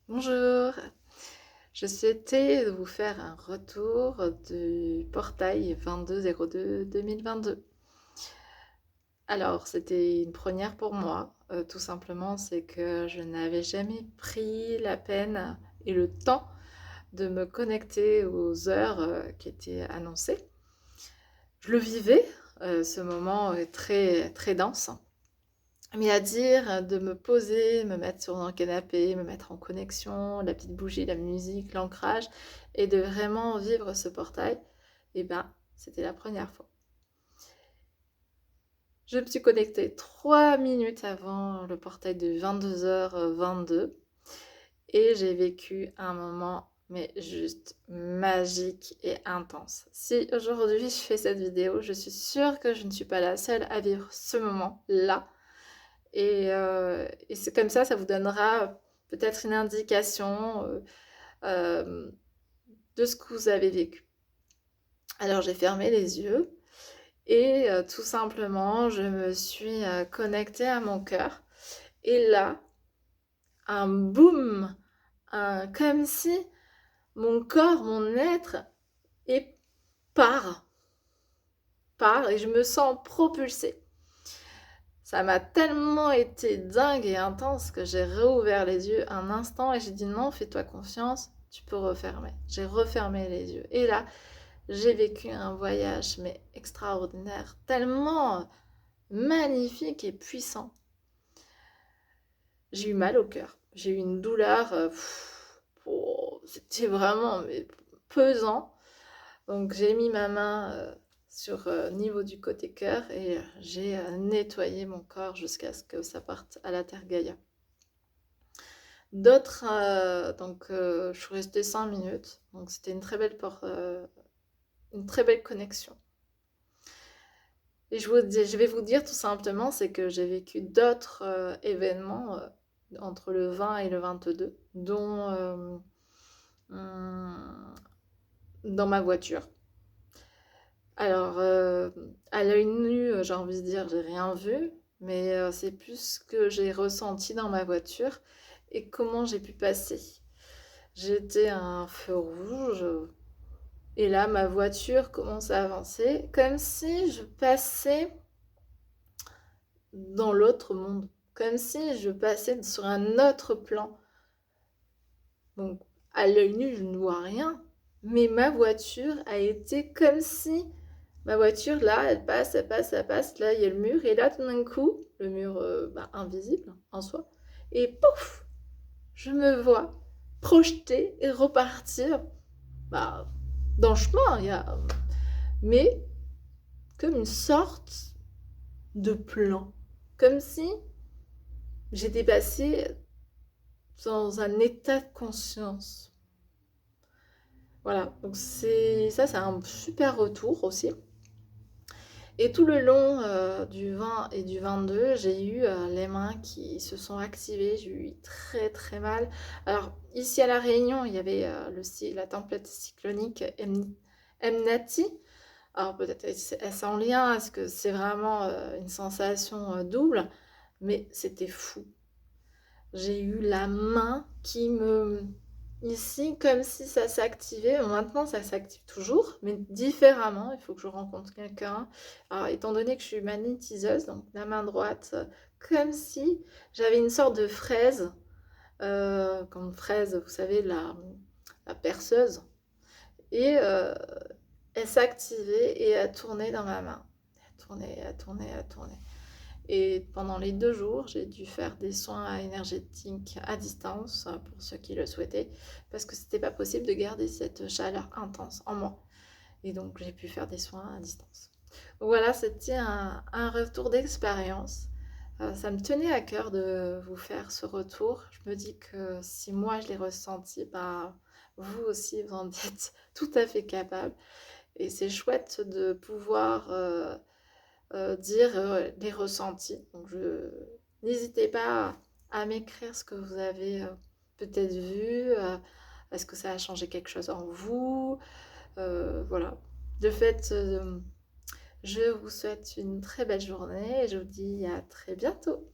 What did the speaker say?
Bonjour, je souhaitais vous faire un retour du portail 22/02/2022. Alors, c'était une première pour moi, tout simplement, c'est que je n'avais jamais pris la peine et le temps de me connecter aux heures qui étaient annoncées. Je le vivais, ce moment très, très dense. Mais à dire de me poser, me mettre sur un canapé, me mettre en connexion, la petite bougie, la musique, l'ancrage, et de vraiment vivre ce portail, eh ben, c'était la première fois. Je me suis connectée 3 minutes avant le portail de 22h22 et j'ai vécu un moment mais juste magique et intense. Si aujourd'hui je fais cette vidéo, je suis sûre que je ne suis pas la seule à vivre ce moment-là. Et c'est comme ça vous donnera peut-être une indication euh, de ce que vous avez vécu. Alors j'ai fermé les yeux et tout simplement je me suis connectée à mon cœur. Et là, un boum, comme si mon corps, mon être est part, part et je me sens propulsée. Ça m'a tellement été dingue et intense que j'ai réouvert les yeux un instant et j'ai dit non, fais-toi confiance, tu peux refermer. J'ai refermé les yeux. Et là, j'ai vécu un voyage, mais extraordinaire, tellement magnifique et puissant. J'ai eu mal au cœur. J'ai eu une douleur, oh, c'était vraiment mais, pesant. Donc j'ai mis ma main sur niveau du côté cœur et j'ai nettoyé mon corps jusqu'à ce que ça parte à la terre Gaïa. D'autres, je suis restée 5 minutes, donc c'était une très belle connexion. Et je vais vous dire tout simplement, c'est que j'ai vécu d'autres événements entre le 20 et le 22, dont hum, dans ma voiture. Alors, à l'œil nu, j'ai envie de dire, j'ai rien vu, mais c'est plus ce que j'ai ressenti dans ma voiture et comment j'ai pu passer. J'étais à un feu rouge et là, ma voiture commence à avancer comme si je passais dans l'autre monde, comme si je passais sur un autre plan. Donc, à l'œil nu, je ne vois rien, mais ma voiture a été comme si ma voiture, là, elle passe, elle passe, elle passe. Là, il y a le mur. Et là, tout d'un coup, le mur invisible en soi. Et pouf, je me vois projeter et repartir bah, dans le chemin. Mais comme une sorte de plan. Comme si j'étais passée dans un état de conscience. Voilà, donc c'est un super retour aussi. Et tout le long du 20 et du 22, j'ai eu les mains qui se sont activées, j'ai eu très très mal. Alors ici à La Réunion, il y avait la tempête cyclonique Emnati. Alors peut-être est-ce en lien, est-ce que c'est vraiment une sensation double, mais c'était fou. J'ai eu la main qui me... Ici, comme si ça s'activait. Maintenant, ça s'active toujours, mais différemment. Il faut que je rencontre quelqu'un. Alors, étant donné que je suis magnétiseuse, donc la main droite, comme si j'avais une sorte de fraise, comme fraise, vous savez, la perceuse. Et elle s'activait et elle tournait dans ma main. Elle tournait, elle tournait, elle tournait. Et pendant les 2 jours, j'ai dû faire des soins énergétiques à distance, pour ceux qui le souhaitaient, parce que c'était pas possible de garder cette chaleur intense en moi. Et donc, j'ai pu faire des soins à distance. Voilà, c'était un retour d'expérience. Ça me tenait à cœur de vous faire ce retour. Je me dis que si moi je l'ai ressenti, bah, vous aussi, vous en êtes tout à fait capable. Et c'est chouette de pouvoir dire les ressentis. Donc, n'hésitez pas à m'écrire ce que vous avez peut-être vu. Est-ce que ça a changé quelque chose en vous? Voilà. De fait, je vous souhaite une très belle journée et je vous dis à très bientôt.